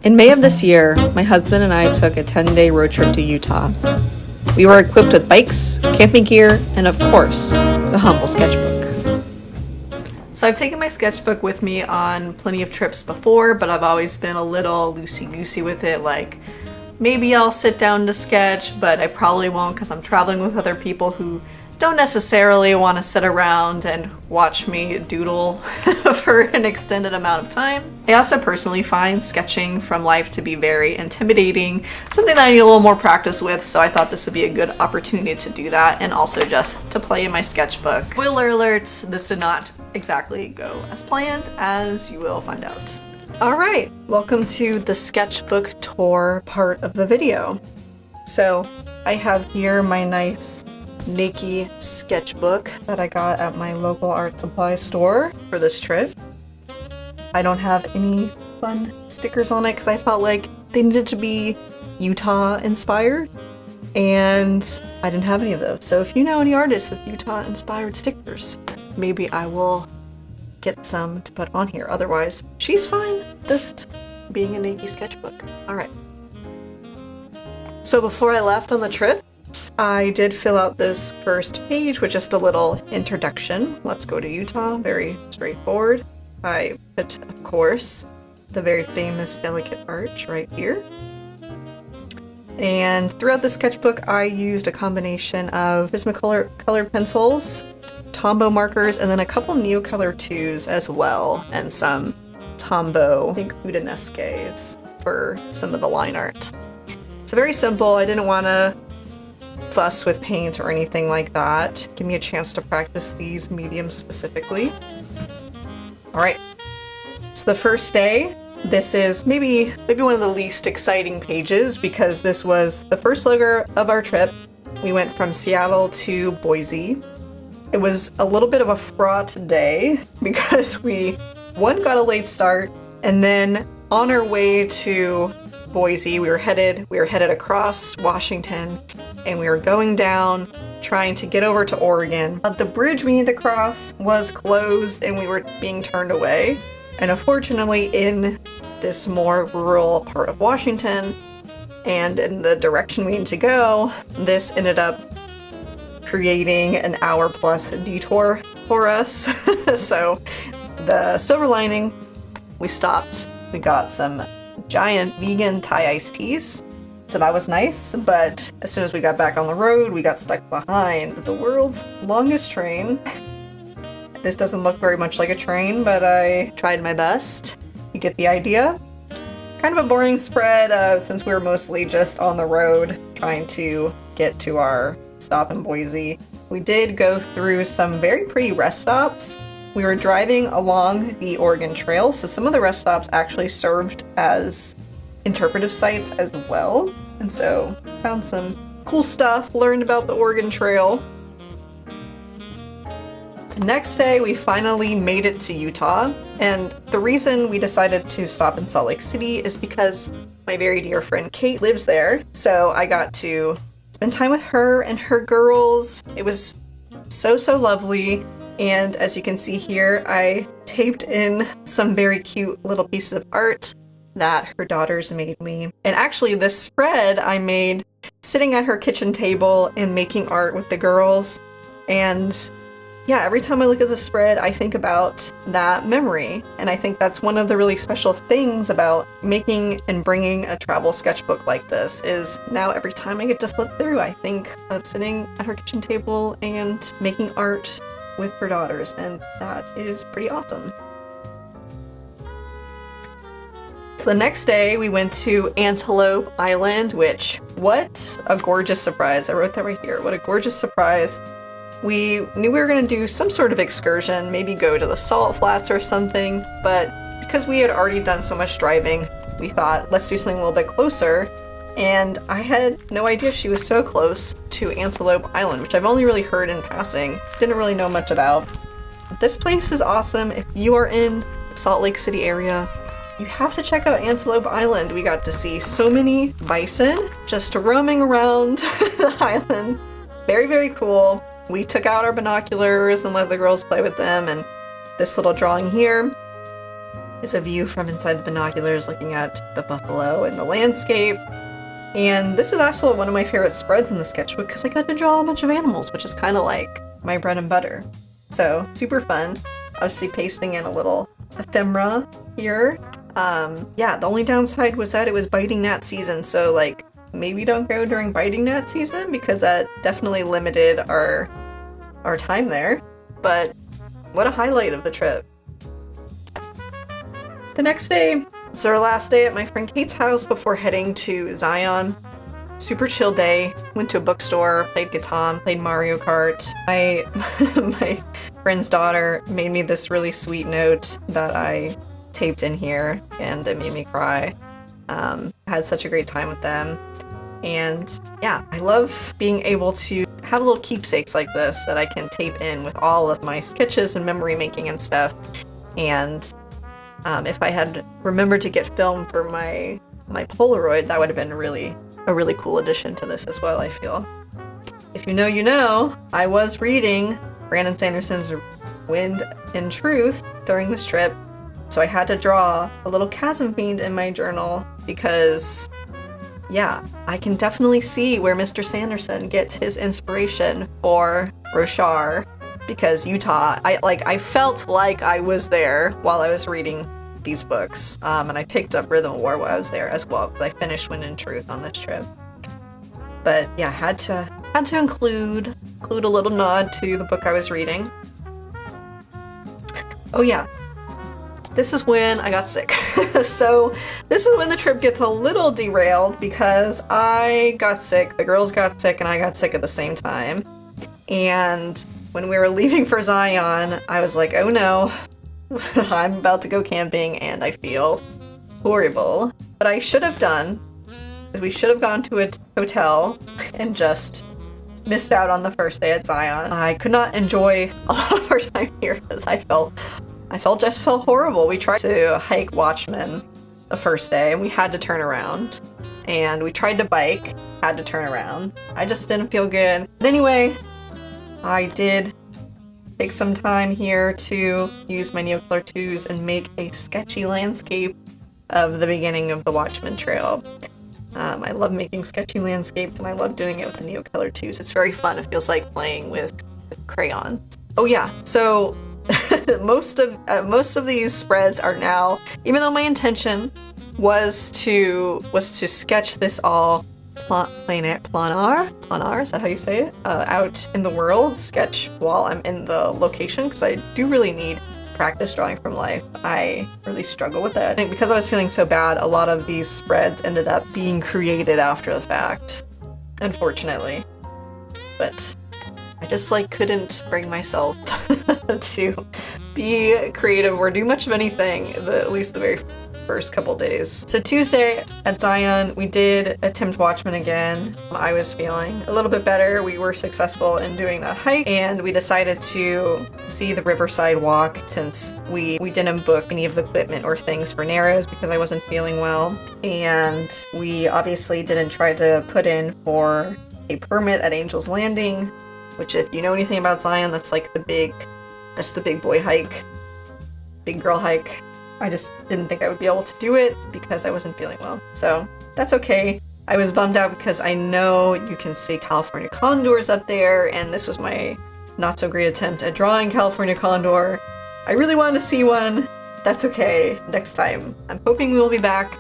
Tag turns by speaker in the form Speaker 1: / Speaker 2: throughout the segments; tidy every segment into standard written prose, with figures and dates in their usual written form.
Speaker 1: In May of this year, my husband and I took a 10-day road trip to Utah. We were equipped with bikes, camping gear, and of course, the humble sketchbook. So I've taken my sketchbook with me on plenty of trips before, but I've always been a little loosey-goosey with it, like maybe I'll sit down to sketch, but I probably won't because I'm traveling with other people who don't necessarily want to sit around and watch me doodle for an extended amount of time. I also personally find sketching from life to be very intimidating, something that I need a little more practice with, so I thought this would be a good opportunity to do that and also just to play in my sketchbook. Spoiler alert, this did not exactly go as planned, as you will find out. Alright, welcome to the sketchbook tour part of the video. So I have here my nice Nike sketchbook that I got at my local art supply store for this trip. I don't have any fun stickers on it because I felt like they needed to be Utah inspired, and I didn't have any of those. So if you know any artists with Utah inspired stickers, maybe I will get some to put on here. Otherwise, she's fine just being a Nike sketchbook. Alright. So before I left on the trip, I did fill out this first page with just a little introduction. Let's go to Utah. Very straightforward. I put, of course, the very famous Delicate Arch right here. And throughout the sketchbook, I used a combination of Prismacolor pencils, Tombow markers, and then a couple Neocolor 2s as well, and some Tombow, I think, Udanesques for some of the line art. So very simple. I didn't want to fuss with paint or anything like that. Give me a chance to practice these mediums specifically. Alright, so the first day, this is maybe one of the least exciting pages because this was the first leg of our trip. We went from Seattle to Boise. It was a little bit of a fraught day because we, got a late start, and then on our way to Boise, we were headed across Washington, and we were going down, trying to get over to Oregon. The bridge we needed to cross was closed and we were being turned away. And unfortunately, in this more rural part of Washington and in the direction we needed to go, this ended up creating an hour-plus detour for us. So the silver lining, we stopped, we got some giant vegan Thai iced teas. So that was nice, but as soon as we got back on the road, we got stuck behind the world's longest train. This doesn't look very much like a train, but I tried my best. You get the idea. Kind of a boring spread since we were mostly just on the road trying to get to our stop in Boise. We did go through some very pretty rest stops. We were driving along the Oregon Trail, so some of the rest stops actually served as interpretive sites as well. And so found some cool stuff, learned about the Oregon Trail. The next day, we finally made it to Utah. And the reason we decided to stop in Salt Lake City is because my very dear friend Kate lives there. So I got to spend time with her and her girls. It was so lovely. And as you can see here, I taped in some very cute little pieces of art that her daughters made me. And actually this spread I made sitting at her kitchen table and making art with the girls. And yeah, every time I look at the spread, I think about that memory. And I think that's one of the really special things about making and bringing a travel sketchbook like this is now every time I get to flip through, I think of sitting at her kitchen table and making art with her daughters, and that is pretty awesome. So the next day we went to Antelope Island, which, what a gorgeous surprise. I wrote that right here. What a gorgeous surprise. We knew we were going to do some sort of excursion, maybe go to the salt flats or something, but because we had already done so much driving, we thought, let's do something a little bit closer. And I had no idea she was so close to Antelope Island, which I've only really heard in passing. Didn't really know much about. This place is awesome. If you are in the Salt Lake City area, you have to check out Antelope Island. We got to see so many bison just roaming around the island. Very cool. We took out our binoculars and let the girls play with them, and this little drawing here is a view from inside the binoculars looking at the buffalo and the landscape. And this is actually one of my favorite spreads in the sketchbook because I got to draw a bunch of animals, which is kind of like my bread and butter. So super fun. Obviously pasting in a little ephemera here. Yeah, the only downside was that it was biting gnat season, so like maybe don't go during biting gnat season because that definitely limited our time there. But what a highlight of the trip. The next day was our last day at my friend Kate's house before heading to Zion. Super chill day. Went to a bookstore, played guitar, played Mario Kart. My friend's daughter made me this really sweet note that I taped in here, and it made me cry. Had such a great time with them. And yeah, I love being able to have little keepsakes like this that I can tape in with all of my sketches and memory making and stuff. And if I had remembered to get film for my Polaroid, that would have been a really cool addition to this as well, I feel. If you know, you know, I was reading Brandon Sanderson's Wind and Truth during this trip, so I had to draw a little chasm fiend in my journal because, yeah, I can definitely see where Mr. Sanderson gets his inspiration for Roshar, because Utah, I felt like I was there while I was reading these books, and I picked up Rhythm of War while I was there as well, because I finished Wind and Truth on this trip. But yeah, had to include a little nod to the book I was reading. Oh yeah, this is when I got sick. So this is when the trip gets a little derailed because I got sick, the girls got sick, and I got sick at the same time. And when we were leaving for Zion, I was like, oh no, I'm about to go camping and I feel horrible. What I should have done is we should have gone to a hotel and just missed out on the first day at Zion. I could not enjoy a lot of our time here because I felt horrible. We tried to hike Watchmen the first day and we had to turn around. And we tried to bike, had to turn around. I just didn't feel good. But anyway, I did take some time here to use my Neocolor 2s and make a sketchy landscape of the beginning of the Watchmen Trail. I love making sketchy landscapes and I love doing it with the Neocolor 2s. It's very fun. It feels like playing with crayons. Oh yeah, so most of these spreads are now, even though my intention was to sketch this all planar, is that how you say it? Out in the world, sketch while I'm in the location, because I do really need practice drawing from life. I really struggle with that. I think because I was feeling so bad, a lot of these spreads ended up being created after the fact, unfortunately. But I just couldn't bring myself to be creative or do much of anything, at least the very first couple days. So Tuesday at Zion, we did attempt Watchmen again. I was feeling a little bit better. We were successful in doing that hike, and we decided to see the Riverside Walk since we didn't book any of the equipment or things for Narrows because I wasn't feeling well. And we obviously didn't try to put in for a permit at Angel's Landing, which if you know anything about Zion, that's the big boy hike, big girl hike. I just didn't think I would be able to do it because I wasn't feeling well. So that's okay. I was bummed out because I know you can see California condors up there, and this was my not so great attempt at drawing California condor. I really wanted to see one. That's okay. Next time. I'm hoping we will be back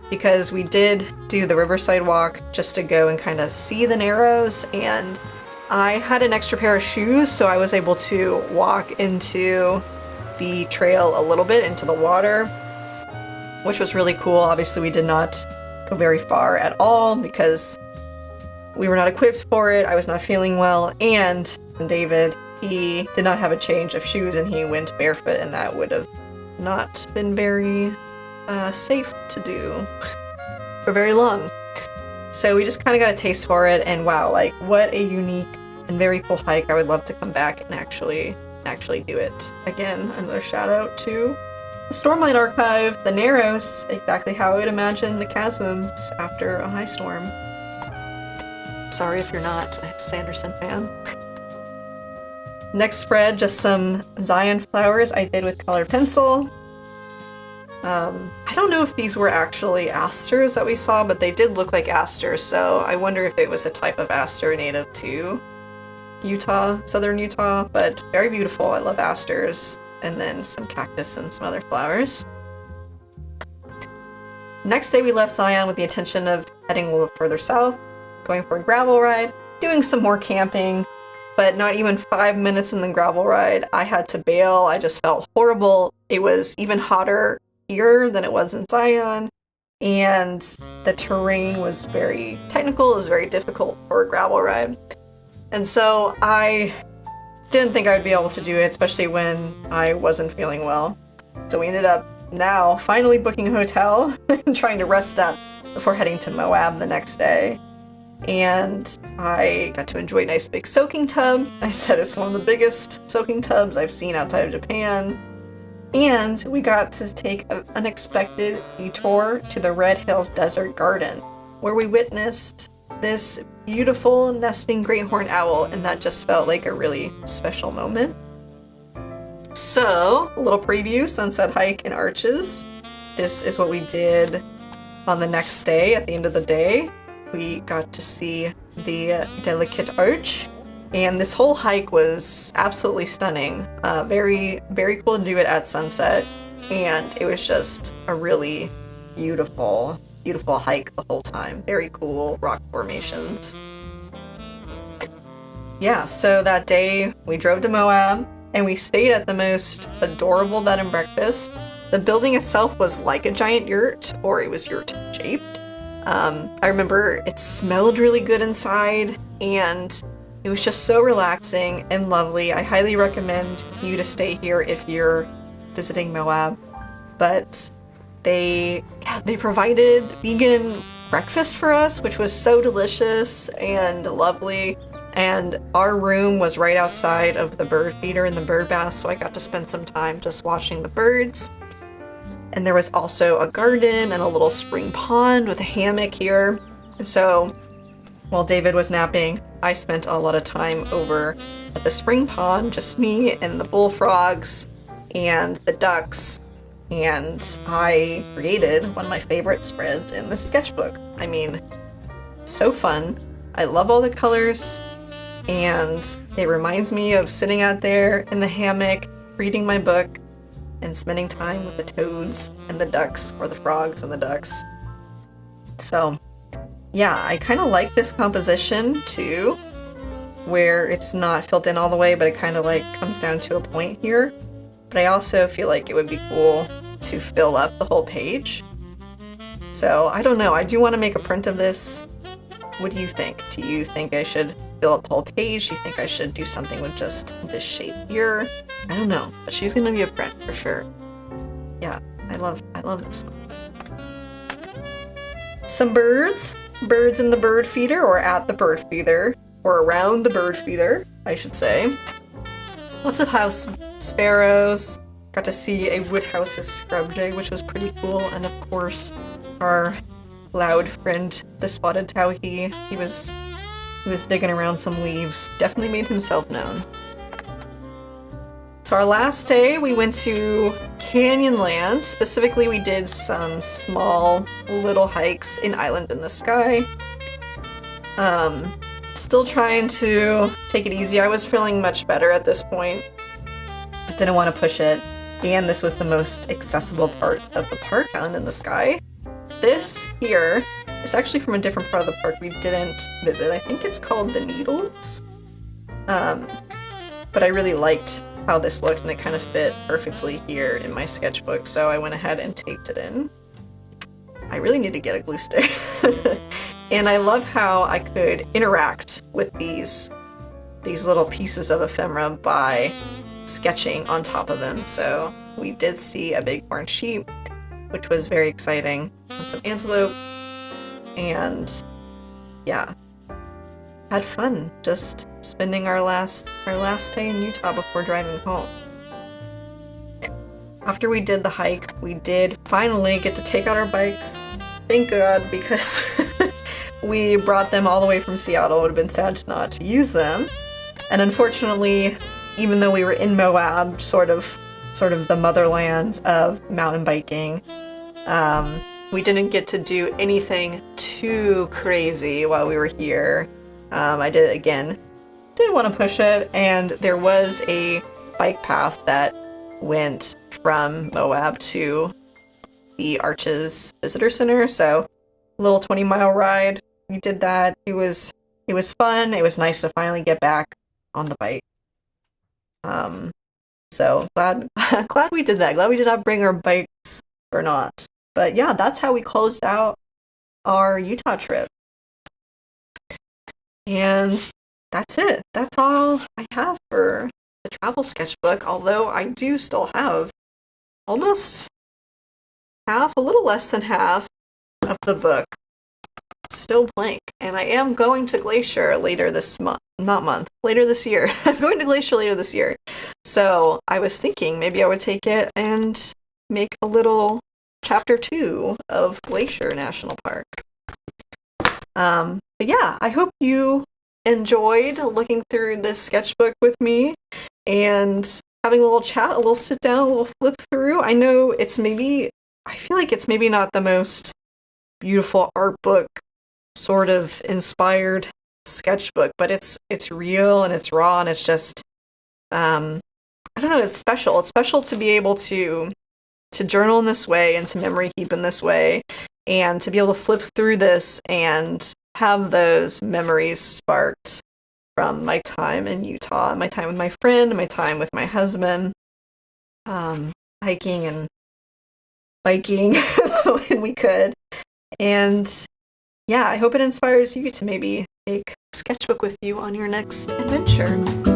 Speaker 1: because we did do the Riverside Walk just to go and kind of see the Narrows, and I had an extra pair of shoes, so I was able to walk into the trail a little bit into the water, which was really cool. Obviously, we did not go very far at all because we were not equipped for it. I was not feeling well, and David, he did not have a change of shoes and he went barefoot, and that would have not been very safe to do for very long. So we just kind of got a taste for it, and wow, what a unique and very cool hike. I would love to come back and actually do it again. Another shout out to the Stormlight Archive, the Narrows, exactly how I would imagine the chasms after a high storm. Sorry if you're not a Sanderson fan. Next spread, just some Zion flowers I did with colored pencil. I don't know if these were actually asters that we saw, but they did look like asters, so I wonder if it was a type of aster native to Utah, southern Utah, but very beautiful. I love asters. And then some cactus and some other flowers. Next day we left Zion with the intention of heading a little further south, going for a gravel ride, doing some more camping, but not even 5 minutes in the gravel ride, I had to bail. I just felt horrible. It was even hotter here than it was in Zion, and the terrain was very technical, it was very difficult for a gravel ride. And so I didn't think I would be able to do it, especially when I wasn't feeling well. So we ended up now finally booking a hotel and trying to rest up before heading to Moab the next day. And I got to enjoy a nice big soaking tub. I said it's one of the biggest soaking tubs I've seen outside of Japan. And we got to take an unexpected detour to the Red Hills Desert Garden, where we witnessed this beautiful nesting great horned owl, and that just felt like a really special moment. So, a little preview, sunset hike and arches. This is what we did on the next day. At the end of the day, we got to see the Delicate Arch, and this whole hike was absolutely stunning. Very, very cool to do it at sunset, and it was just a really beautiful hike the whole time. Very cool rock formations. Yeah, so that day we drove to Moab and we stayed at the most adorable bed and breakfast. The building itself was like a giant yurt, or it was yurt shaped. I remember it smelled really good inside, and it was just so relaxing and lovely. I highly recommend you to stay here if you're visiting Moab. But they provided vegan breakfast for us, which was so delicious and lovely. And our room was right outside of the bird feeder and the bird bath, so I got to spend some time just watching the birds. And there was also a garden and a little spring pond with a hammock here. And so while David was napping, I spent a lot of time over at the spring pond, just me and the bullfrogs and the ducks. And I created one of my favorite spreads in the sketchbook. I mean, so fun. I love all the colors. And it reminds me of sitting out there in the hammock, reading my book, and spending time with the toads and the ducks, or the frogs and the ducks. So, yeah, I kind of like this composition too, where it's not filled in all the way, but it kind of like comes down to a point here. But I also feel like it would be cool to fill up the whole page. So, I don't know, I do want to make a print of this. What do you think? Do you think I should fill up the whole page? Do you think I should do something with just this shape here? I don't know, but she's gonna be a print for sure. Yeah, I love this one. Some birds in the bird feeder, or at the bird feeder, or around the bird feeder, I should say. Lots of house sparrows. Got to see a woodhouse's scrub jay, which was pretty cool, and of course, our loud friend, the spotted towhee. He was digging around some leaves. Definitely made himself known. So our last day, we went to Canyonlands. Specifically, we did some small little hikes in Island in the Sky. Still trying to take it easy. I was feeling much better at this point. I didn't want to push it. And this was the most accessible part of the park, Island in the Sky. This here is actually from a different part of the park we didn't visit. I think it's called the Needles. But I really liked how this looked, and it kind of fit perfectly here in my sketchbook, so I went ahead and taped it in. I really need to get a glue stick. And I love how I could interact with these little pieces of ephemera by sketching on top of them. So we did see a bighorn sheep, which was very exciting, and some antelope, and yeah, had fun just spending our last day in Utah before driving home. After we did the hike, we did finally get to take out our bikes. Thank God, because we brought them all the way from Seattle. It would have been sad not to use them. And unfortunately, even though we were in Moab, sort of sort of the motherland of mountain biking. We didn't get to do anything too crazy while we were here. I did, again, didn't want to push it, and there was a bike path that went from Moab to the Arches Visitor Center, so a little 20-mile ride. We did that. It was fun. It was nice to finally get back on the bike. So glad we did that. Glad we did not bring our bikes or not. But yeah, that's how we closed out our Utah trip. And that's it. That's all I have for the travel sketchbook, although I do still have almost half, a little less than half of the book still blank. And I am going to Glacier later this later this year. I'm going to Glacier later this year. So I was thinking maybe I would take it and make a little chapter 2 of Glacier National Park. But yeah, I hope you enjoyed looking through this sketchbook with me and having a little chat, a little sit down, a little flip through. I know I feel like it's maybe not the most beautiful art book sort of inspired sketchbook, but it's real and it's raw and it's just, I don't know, it's special. It's special to be able to journal in this way and to memory keep in this way and to be able to flip through this and have those memories sparked from my time in Utah, my time with my friend, my time with my husband, hiking and biking when we could. And yeah, I hope it inspires you to maybe take a sketchbook with you on your next adventure.